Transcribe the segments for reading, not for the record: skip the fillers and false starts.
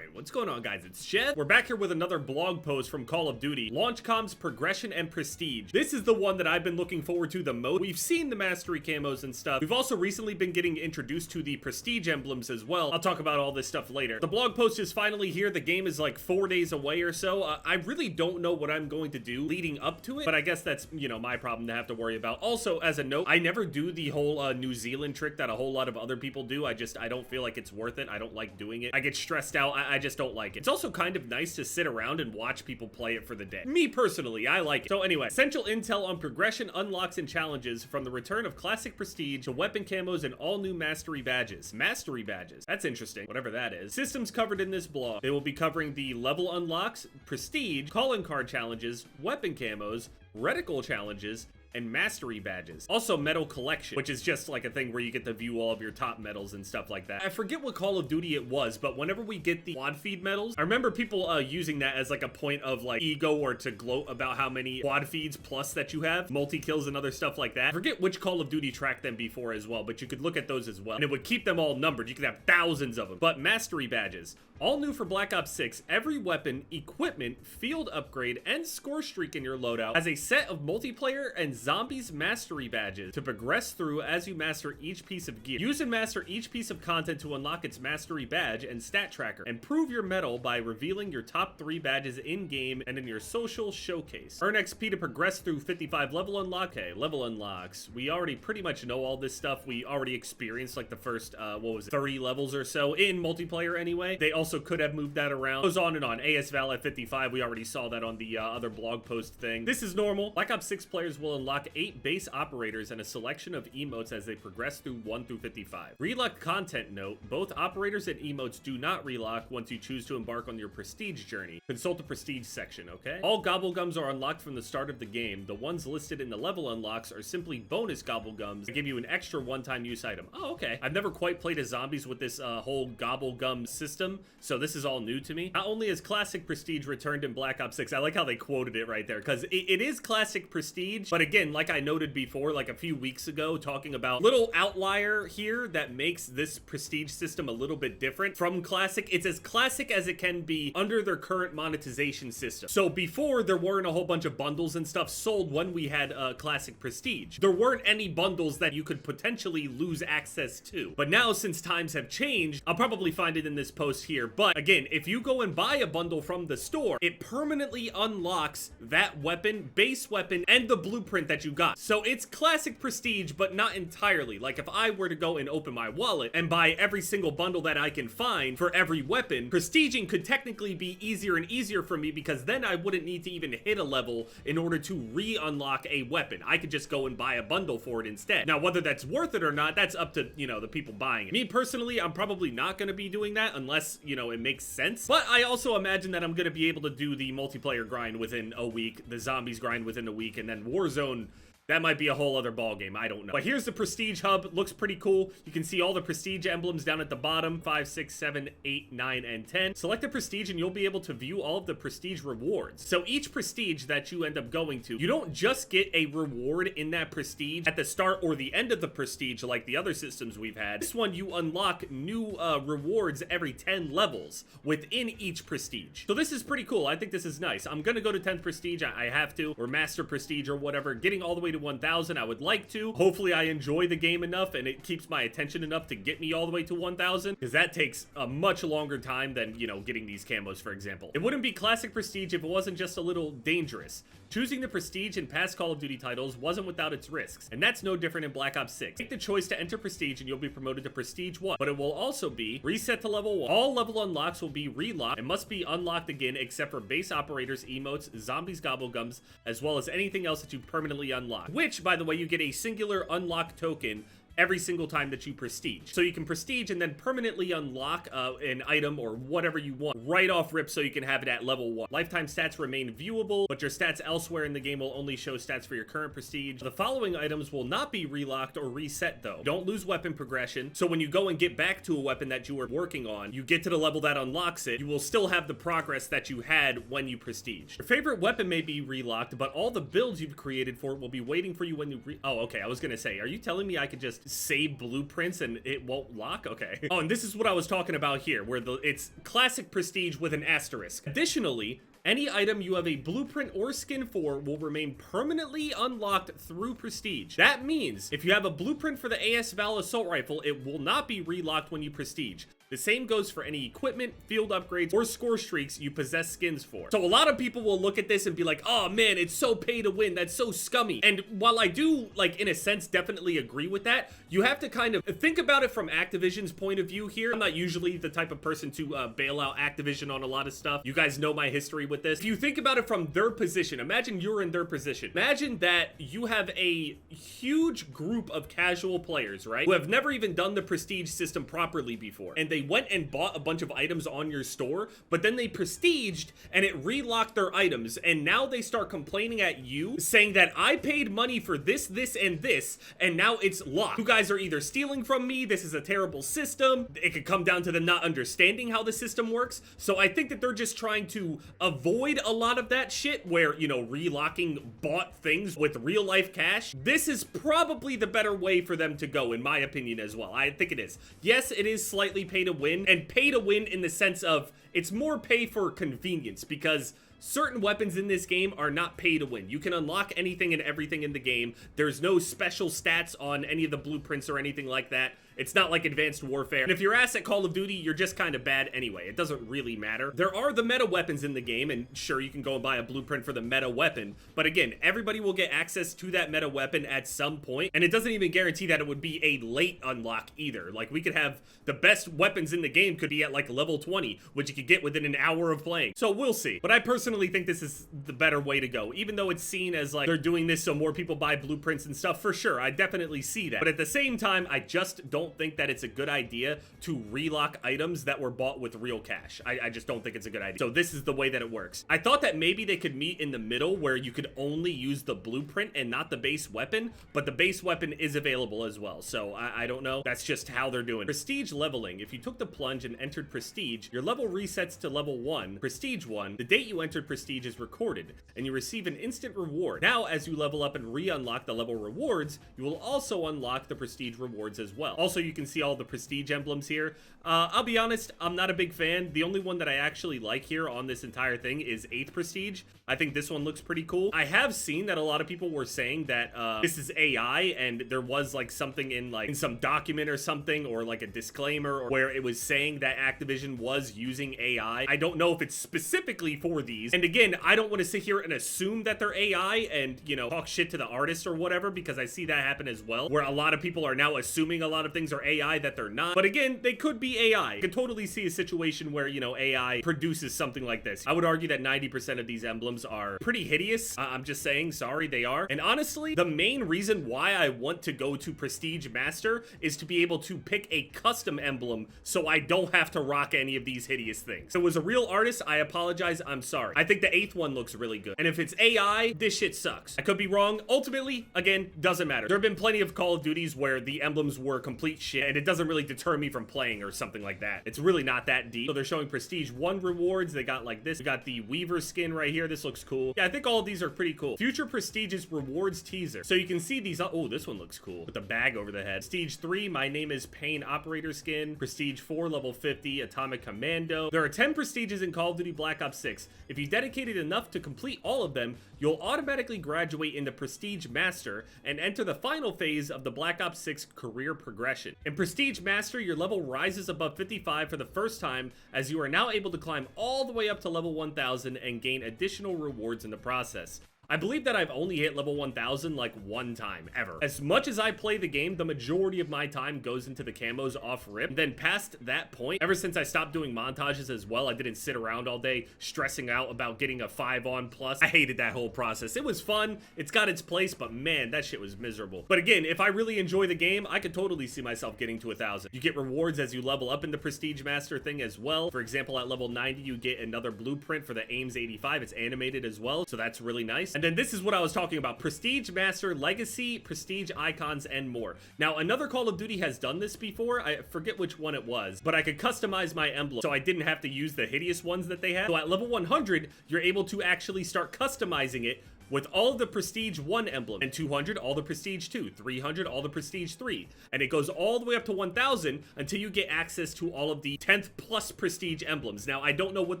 Alright, what's going on, guys? It's Jeff. We're back here with another blog post from Call of Duty, LaunchComm's Progression and Prestige. This is the one that I've been looking forward to the most. We've seen the Mastery camos and stuff. We've also recently been getting introduced to the Prestige emblems as well. I'll talk about all this stuff later. The blog post is finally here. The game is like 4 days away or so. I really don't know what I'm going to do leading up to it, but I guess that's, you know, my problem to have to worry about. Also, as a note, I never do the whole New Zealand trick that a whole lot of other people do. I don't feel like it's worth it. I don't like doing it. I get stressed out. I just don't like it. It's also kind of nice to sit around and watch people play it for the day. Me personally, I like it. So anyway, essential intel on progression, unlocks, and challenges from the return of classic prestige to weapon camos and all new mastery badges. Mastery badges. That's interesting, whatever that is. Systems covered in this blog. They will be covering the level unlocks, prestige, calling card challenges, weapon camos, reticle challenges, and mastery badges. Also medal collection, which is just like a thing where you get to view all of your top medals and stuff like that. I forget what Call of Duty it was, but whenever we get the quad feed medals, I remember people using that as like a point of like ego or to gloat about how many quad feeds plus that you have, multi-kills and other stuff like that. I forget which Call of Duty tracked them before as well, but you could look at those as well, and it would keep them all numbered. You could have thousands of them. But mastery badges, all new for Black Ops 6, every weapon, equipment, field upgrade, and score streak in your loadout has a set of multiplayer and zombies mastery badges to progress through as you master each piece of gear. Use and master each piece of content to unlock its mastery badge and stat tracker, and prove your medal by revealing your top 3 badges in-game and in your social showcase. Earn XP to progress through 55 level unlock. Okay, level unlocks. We already pretty much know all this stuff. We already experienced like the first, 30 levels or so in multiplayer anyway. They also could have moved that around. Goes on and on. AS Val at 55, we already saw that on the other blog post thing. This is normal. Black Ops 6 players will unlock 8 base operators and a selection of emotes as they progress through 1 through 55. Relock content note, both operators and emotes do not relock once you choose to embark on your prestige journey. Consult the prestige section, okay? All gobblegums are unlocked from the start of the game. The ones listed in the level unlocks are simply bonus gobblegums that give you an extra one-time use item. Oh, okay. I've never quite played as zombies with this whole gobblegum system, so this is all new to me. Not only is classic prestige returned in Black Ops 6, I like how they quoted it right there, because it is classic prestige, but again, like I noted before, like a few weeks ago, talking about little outlier here that makes this prestige system a little bit different from classic. It's as classic as it can be under their current monetization system. So before, there weren't a whole bunch of bundles and stuff sold when we had classic prestige. There weren't any bundles that you could potentially lose access to. But now, since times have changed, I'll probably find it in this post here. But again, if you go and buy a bundle from the store, it permanently unlocks that weapon, base weapon, and the blueprint that you got. So it's classic prestige, but not entirely. Like if I were to go and open my wallet and buy every single bundle that I can find for every weapon, prestiging could technically be easier and easier for me, because then I wouldn't need to even hit a level in order to re-unlock a weapon. I could just go and buy a bundle for it instead. Now, whether that's worth it or not, that's up to, you know, the people buying it. Me personally, I'm probably not going to be doing that unless, you know, it makes sense. But I also imagine that I'm going to be able to do the multiplayer grind within a week, the zombies grind within a week, and then Warzone, that might be a whole other ball game. I don't know. But here's the Prestige Hub. Looks pretty cool. You can see all the Prestige emblems down at the bottom. 5, 6, 7, 8, 9, and 10. Select the Prestige and you'll be able to view all of the Prestige rewards. So each Prestige that you end up going to, you don't just get a reward in that Prestige at the start or the end of the Prestige like the other systems we've had. This one, you unlock new rewards every 10 levels within each Prestige. So this is pretty cool. I think this is nice. I'm gonna go to 10th Prestige. I have to. Or Master Prestige or whatever. Getting all the way to 1000, I would like to. Hopefully I enjoy the game enough and it keeps my attention enough to get me all the way to 1000, because that takes a much longer time than, you know, getting these camos, for example. It wouldn't be classic prestige if it wasn't just a little dangerous. Choosing the prestige in past Call of Duty titles wasn't without its risks, and that's no different in Black Ops 6. Make the choice to enter prestige and you'll be promoted to prestige 1, but it will also be reset to level 1. All level unlocks will be relocked and must be unlocked again except for base operators, emotes, zombies, gobblegums, as well as anything else that you permanently unlock. Which, by the way, you get a singular unlock token every single time that you prestige. So you can prestige and then permanently unlock an item or whatever you want right off rip, so you can have it at level 1. Lifetime stats remain viewable, but your stats elsewhere in the game will only show stats for your current prestige. The following items will not be relocked or reset though. Don't lose weapon progression, so when you go and get back to a weapon that you were working on, you get to the level that unlocks it, you will still have the progress that you had when you prestige. Your favorite weapon may be relocked, but all the builds you've created for it will be waiting for you when you oh, okay, I was gonna say, are you telling me I could just just save blueprints and it won't lock? Okay. Oh, and this is what I was talking about here, where it's classic prestige with an asterisk. Additionally, any item you have a blueprint or skin for will remain permanently unlocked through prestige. That means if you have a blueprint for the AS Val assault rifle, it will not be relocked when you prestige. The same goes for any equipment, field upgrades, or score streaks you possess skins for. So a lot of people will look at this and be like, oh man, it's so pay to win, that's so scummy. And while I do, like, in a sense, definitely agree with that, you have to kind of think about it from Activision's point of view here. I'm not usually the type of person to bail out Activision on a lot of stuff. You guys know my history with this. If you think about it from their position, imagine you're in their position. Imagine that you have a huge group of casual players, right, who have never even done the prestige system properly before, and they went and bought a bunch of items on your store, but then they prestiged and it relocked their items, and now they start complaining at you saying that I paid money for this, this, and this, and now it's locked. You guys are either stealing from me, this is a terrible system. It could come down to them not understanding how the system works. So I think that they're just trying to avoid a lot of that shit where, you know, relocking bought things with real life cash. This is probably the better way for them to go, in my opinion, as well. I think it is. Yes, it is slightly pay to win, and pay to win in the sense of it's more pay for convenience, because certain weapons in this game are not pay to win. You can unlock anything and everything in the game. There's no special stats on any of the blueprints or anything like that. It's not like Advanced Warfare. And if you're ass at Call of Duty, you're just kind of bad anyway. It doesn't really matter. There are the meta weapons in the game, and sure, you can go and buy a blueprint for the meta weapon. But again, everybody will get access to that meta weapon at some point, and it doesn't even guarantee that it would be a late unlock either. Like, we could have the best weapons in the game could be at like level 20, which you could get within an hour of playing. So we'll see. But I personally think this is the better way to go. Even though it's seen as like they're doing this so more people buy blueprints and stuff, for sure, I definitely see that. But at the same time, I just don't think that it's a good idea to relock items that were bought with real cash. I just don't think it's a good idea. So this is the way that it works. I thought that maybe they could meet in the middle where you could only use the blueprint and not the base weapon, but the base weapon is available as well. So I don't know. That's just how they're doing it. Prestige leveling. If you took the plunge and entered prestige, your level resets to level 1, prestige 1. The date you entered prestige is recorded, and you receive an instant reward. Now, as you level up and re-unlock the level rewards, you will also unlock the prestige rewards as well. Also, you can see all the prestige emblems here. I'll be honest, I'm not a big fan. The only one that I actually like here on this entire thing is 8th prestige. I think this one looks pretty cool. I have seen that a lot of people were saying that this is AI, and there was like something in some document or something, or like a disclaimer, or where it was saying that Activision was using AI. I don't know if it's specifically for these. And again, I don't want to sit here and assume that they're AI and, you know, talk shit to the artist or whatever, because I see that happen as well, where a lot of people are now assuming a lot of things are AI that they're not. But again, they could be AI. I could totally see a situation where, you know, AI produces something like this. I would argue that 90% of these emblems are pretty hideous. I'm just saying, sorry, they are. And honestly, the main reason why I want to go to Prestige Master is to be able to pick a custom emblem so I don't have to rock any of these hideous things. If it was a real artist, I apologize, I'm sorry. I think the 8th one looks really good. And if it's AI, this shit sucks. I could be wrong. Ultimately, again, doesn't matter. There have been plenty of Call of Duties where the emblems were complete shit, and it doesn't really deter me from playing or something like that. It's really not that deep. So they're showing Prestige 1 rewards. They got like this. We got the Weaver skin right here. This looks cool. Yeah, I think all of these are pretty cool. Future Prestige's rewards teaser. So you can see these. Oh, this one looks cool with the bag over the head. Prestige 3, My Name is Pain Operator skin. Prestige 4, level 50, Atomic Commando. There are 10 prestiges in Call of Duty Black Ops 6. If you dedicated enough to complete all of them, you'll automatically graduate into Prestige Master and enter the final phase of the Black Ops 6 career progression. In Prestige Master, your level rises above 55 for the first time, as you are now able to climb all the way up to level 1000 and gain additional rewards in the process. I believe that I've only hit level 1000 like one time ever. As much as I play the game, the majority of my time goes into the camos off rip. Then past that point, ever since I stopped doing montages as well, I didn't sit around all day stressing out about getting a 5 on plus. I hated that whole process. It was fun, it's got its place, but man, that shit was miserable. But again, if I really enjoy the game, I could totally see myself getting to 1000. You get rewards as you level up in the Prestige Master thing as well. For example, at level 90, you get another blueprint for the Ames 85. It's animated as well, so that's really nice. And then this is what I was talking about: Prestige Master, Legacy, Prestige Icons, and more. Now, another Call of Duty has done this before. I forget which one it was, but I could customize my emblem, so I didn't have to use the hideous ones that they had. So at level 100, you're able to actually start customizing it with all of the Prestige 1 emblem, and 200 all the Prestige 2, 300 all the Prestige 3, and it goes all the way up to 1000 until you get access to all of the 10th plus Prestige emblems. Now, I don't know what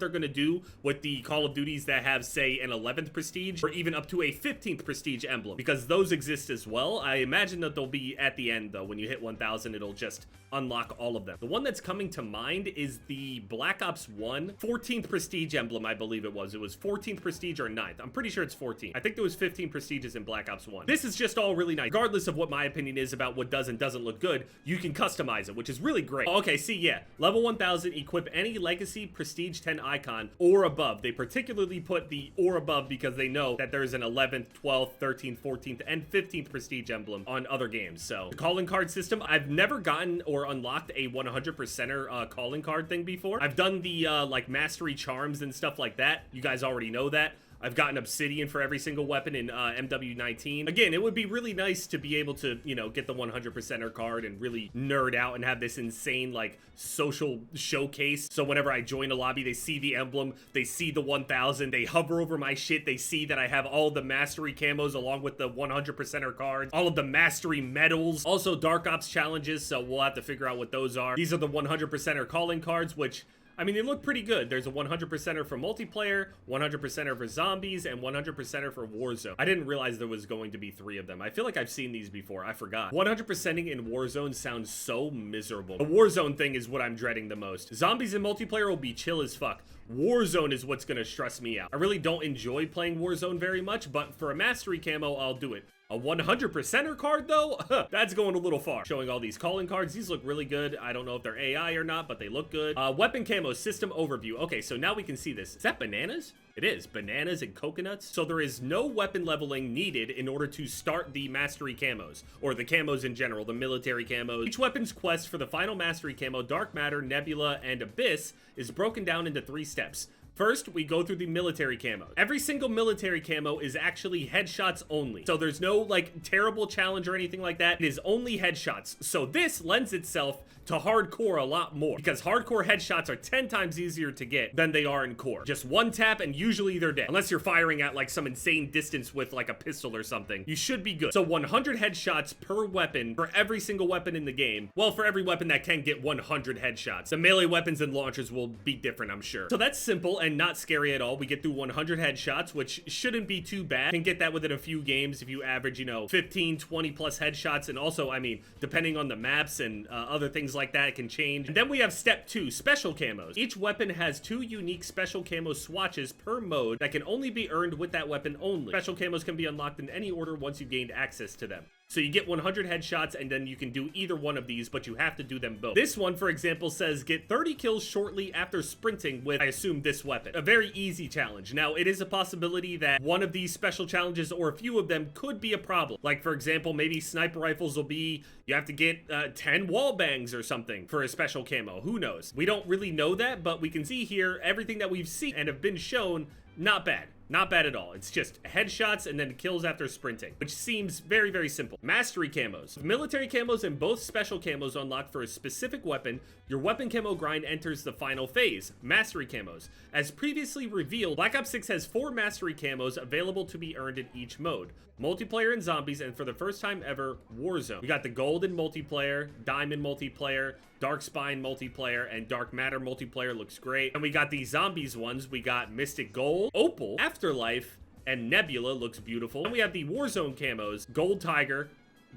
they're going to do with the Call of Duties that have, say, an 11th Prestige, or even up to a 15th Prestige emblem, because those exist as well. I imagine that they'll be at the end, though. When you hit 1000, it'll just unlock all of them. The one that's coming to mind is the Black Ops 1 14th Prestige emblem, I believe it was. It was 14th Prestige or 9th. I'm pretty sure it's 14. I think there was 15 Prestiges in Black Ops 1. This is just all really nice. Regardless of what my opinion is about what does and doesn't look good, you can customize it, which is really great. Okay, see, yeah. Level 1000, equip any Legacy Prestige 10 icon or above. They particularly put the or above because they know that there's an 11th, 12th, 13th, 14th, and 15th Prestige emblem on other games. So, the calling card system, I've never gotten or unlocked a 100%er calling card thing before. I've done the like mastery charms and stuff like that. You guys already know that. I've gotten obsidian for every single weapon in MW19. Again, it would be really nice to be able to, you know, get the 100%er card and really nerd out and have this insane, like, social showcase. So whenever I join a lobby, they see the emblem, they see the 1000, they hover over my shit, they see that I have all the mastery camos along with the 100%er cards, all of the mastery medals, also Dark Ops challenges, so we'll have to figure out what those are. These are the 100%er calling cards, which, I mean, they look pretty good. There's a 100%er for multiplayer, 100%er for zombies, and 100%er for Warzone. I didn't realize there was going to be 3 of them. I feel like I've seen these before. I forgot. 100%ing in Warzone sounds so miserable. The Warzone thing is what I'm dreading the most. Zombies in multiplayer will be chill as fuck. Warzone is what's gonna stress me out. I really don't enjoy playing Warzone very much, but for a mastery camo, I'll do it. A 100%er card, though? That's going a little far. Showing all these calling cards. These look really good. I don't know if they're AI or not, but they look good. Weapon camo system overview. Okay, so now we can see this. Is that bananas? It is. Bananas and coconuts. So there is no weapon leveling needed in order to start the mastery camos, or the camos in general, the military camos. Each weapon's quest for the final mastery camo, Dark Matter, Nebula, and Abyss, is broken down into 3 steps. First, we go through the military camo. Every single military camo is actually headshots only. So there's no, like, terrible challenge or anything like that. It is only headshots. So this lends itself to hardcore a lot more, because hardcore headshots are 10 times easier to get than they are in core. Just one tap and usually they're dead. Unless you're firing at, like, some insane distance with, like, a pistol or something. You should be good. So 100 headshots per weapon for every single weapon in the game. Well, for every weapon that can get 100 headshots. The melee weapons and launchers will be different, I'm sure. So that's simple and not scary at all. We get through 100 headshots, which shouldn't be too bad. Can get that within a few games if you average, you know, 15, 20 plus headshots. And also, I mean, depending on the maps and other things like that, it can change. And then we have step 2, special camos. Each weapon has 2 unique special camo swatches per mode that can only be earned with that weapon only. Special camos can be unlocked in any order once you gained access to them. So you get 100 headshots, and then you can do either one of these, but you have to do them both. This one, for example, says get 30 kills shortly after sprinting with, I assume, this weapon. A very easy challenge. Now, it is a possibility that one of these special challenges, or a few of them, could be a problem. Like, for example, maybe sniper rifles will be, you have to get 10 wall bangs or something for a special camo. Who knows? We don't really know that, but we can see here, everything that we've seen and have been shown, not bad. Not bad at all. It's just headshots and then kills after sprinting, which seems very, very simple. Mastery camos. With military camos and both special camos unlocked for a specific weapon, your weapon camo grind enters the final phase, mastery camos. As previously revealed, Black Ops 6 has 4 mastery camos available to be earned in each mode. Multiplayer and zombies, and for the first time ever, Warzone. We got the gold in multiplayer, diamond multiplayer, dark spine multiplayer, and dark matter multiplayer looks great. And we got the zombies ones. We got mystic gold, opal, afterlife, and nebula looks beautiful. And we have the Warzone camos, gold tiger,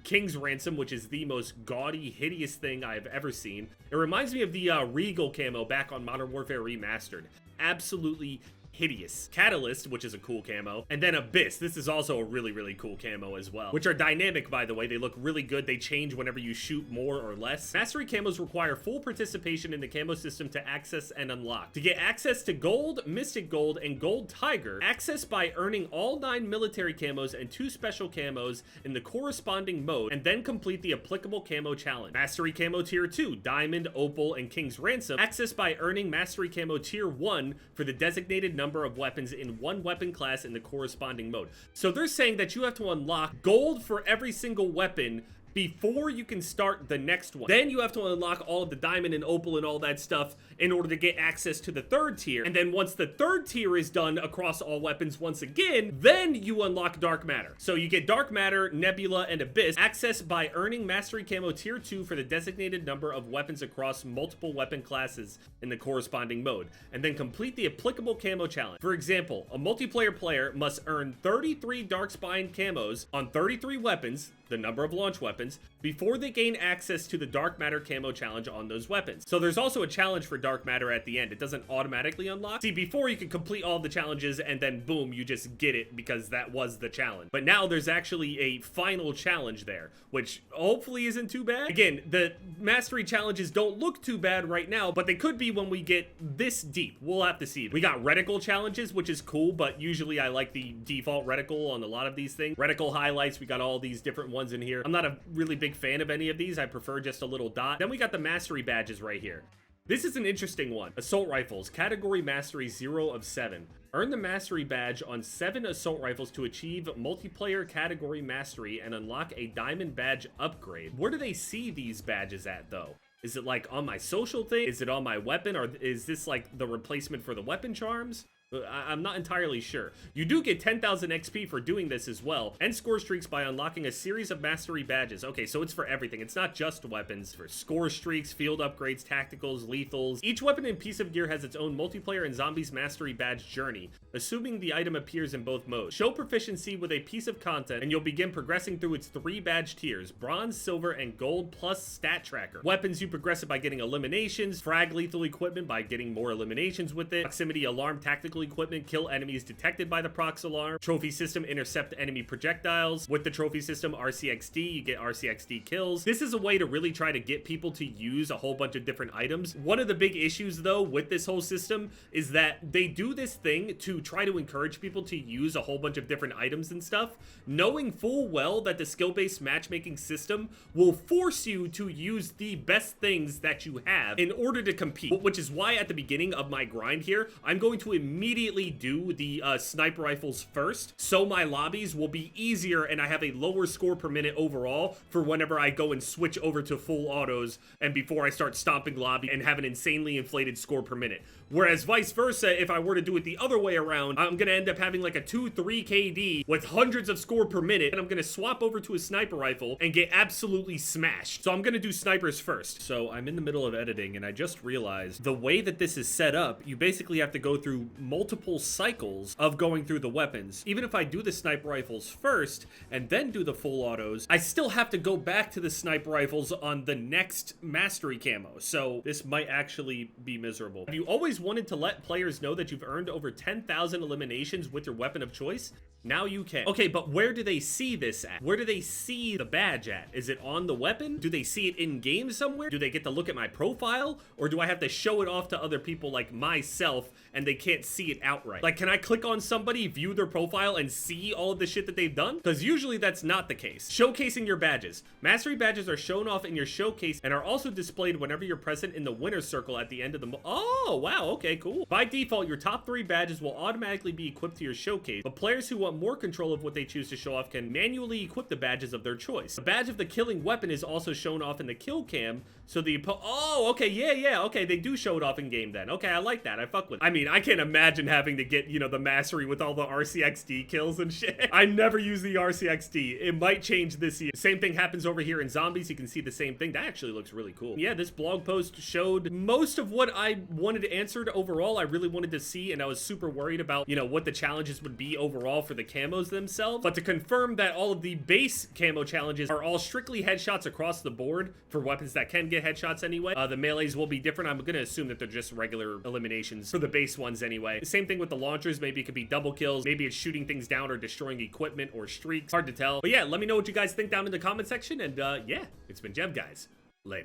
King's Ransom, which is the most gaudy, hideous thing I've ever seen. It reminds me of the Regal camo back on Modern Warfare Remastered. Absolutely hideous. Catalyst, which is a cool camo, and then Abyss. This is also a really, really cool camo as well, which are dynamic, by the way. They look really good. They change whenever you shoot more or less. Mastery camos require full participation in the camo system to access and unlock. To get access to gold, mystic gold, and gold tiger, access by earning all 9 military camos and 2 special camos in the corresponding mode, and then complete the applicable camo challenge. Mastery camo tier 2, diamond, opal, and King's Ransom, access by earning mastery camo tier 1 for the designated number of weapons in one weapon class in the corresponding mode. So they're saying that you have to unlock gold for every single weapon before you can start the next one. Then you have to unlock all of the diamond and opal and all that stuff in order to get access to the third tier. And then once the third tier is done across all weapons once again, then you unlock dark matter. So you get dark matter, nebula, and abyss, access by earning mastery camo tier 2 for the designated number of weapons across multiple weapon classes in the corresponding mode, and then complete the applicable camo challenge. For example, a multiplayer player must earn 33 darkspine camos on 33 weapons, the number of launch weapons, before they gain access to the dark matter camo challenge on those weapons. So there's also a challenge for dark matter at the end. It doesn't automatically unlock. See, before you could complete all the challenges and then boom, you just get it because that was the challenge. But now there's actually a final challenge there, which hopefully isn't too bad. Again, the mastery challenges don't look too bad right now, but they could be when we get this deep. We'll have to see. We got reticle challenges, which is cool, but usually I like the default reticle on a lot of these things. Reticle highlights, we got all these different ones in here. I'm not a really big fan of any of these. I prefer just a little dot. Then we got the mastery badges right here. This is an interesting one. Assault rifles, category mastery 0 of 7. Earn the mastery badge on 7 assault rifles to achieve multiplayer category mastery and unlock a diamond badge upgrade. Where do they see these badges at though? Is it like on my social thing? Is it on my weapon? Or is this like the replacement for the weapon charms? I'm not entirely sure. You do get 10,000 XP for doing this as well, and score streaks by unlocking a series of mastery badges. Okay, so it's for everything. It's not just weapons. For score streaks, field upgrades, tacticals, lethals. Each weapon and piece of gear has its own multiplayer and zombies mastery badge journey, assuming the item appears in both modes. Show proficiency with a piece of content, and you'll begin progressing through its 3 badge tiers: bronze, silver, and gold, plus stat tracker. Weapons, you progress it by getting eliminations. Frag lethal equipment by getting more eliminations with it. Proximity alarm tactical equipment, kill enemies detected by the prox alarm. Trophy system, intercept enemy projectiles. With the trophy system RCXD, you get RCXD kills. This is a way to really try to get people to use a whole bunch of different items. One of the big issues though with this whole system is that they do this thing to try to encourage people to use a whole bunch of different items and stuff, knowing full well that the skill-based matchmaking system will force you to use the best things that you have in order to compete, which is why at the beginning of my grind here, I'm going to immediately do the sniper rifles first, so my lobbies will be easier and I have a lower score per minute overall for whenever I go and switch over to full autos and before I start stomping lobby and have an insanely inflated score per minute. Whereas vice versa, if I were to do it the other way around, I'm gonna end up having like a 2-3 KD with hundreds of score per minute, and I'm gonna swap over to a sniper rifle and get absolutely smashed. So I'm gonna do snipers first. So I'm in the middle of editing and I just realized the way that this is set up, you basically have to go through multiple cycles of going through the weapons. Even if I do the sniper rifles first and then do the full autos, I still have to go back to the sniper rifles on the next mastery camo. So this might actually be miserable. Have you always wanted to let players know that you've earned over 10,000 eliminations with your weapon of choice? Now you can. Okay, but where do they see this at? Where do they see the badge at? Is it on the weapon? Do they see it in game somewhere? Do they get to look at my profile? Or do I have to show it off to other people like myself and they can't see it outright? Like, can I click on somebody, view their profile, and see all of the shit that they've done? Because usually that's not the case. Showcasing your badges. Mastery badges are shown off in your showcase and are also displayed whenever you're present in the winner's circle at the end of the Oh, wow, okay, cool. By default, your top 3 badges will automatically be equipped to your showcase, but players who want more control of what they choose to show off can manually equip the badges of their choice. The badge of the killing weapon is also shown off in the kill cam, so the oh, okay, yeah, okay, they do show it off in game then. Okay, I like that, I fuck with it. I mean, I can't imagine having to get, you know, the mastery with all the RCXD kills and shit. I never use the RCXD. It might change this year. Same thing happens over here in zombies. You can see the same thing. That actually looks really cool. Yeah, this blog post showed most of what I wanted answered overall. I really wanted to see, and I was super worried about, you know, what the challenges would be overall for the camos themselves. But to confirm that all of the base camo challenges are all strictly headshots across the board for weapons that can get headshots anyway. The melees will be different. I'm gonna assume that they're just regular eliminations for the base ones anyway. Same thing with the launchers. Maybe it could be double kills. Maybe it's shooting things down or destroying equipment or streaks. Hard to tell. But yeah, let me know what you guys think down in the comment section. And yeah, it's been Jev, guys. Later.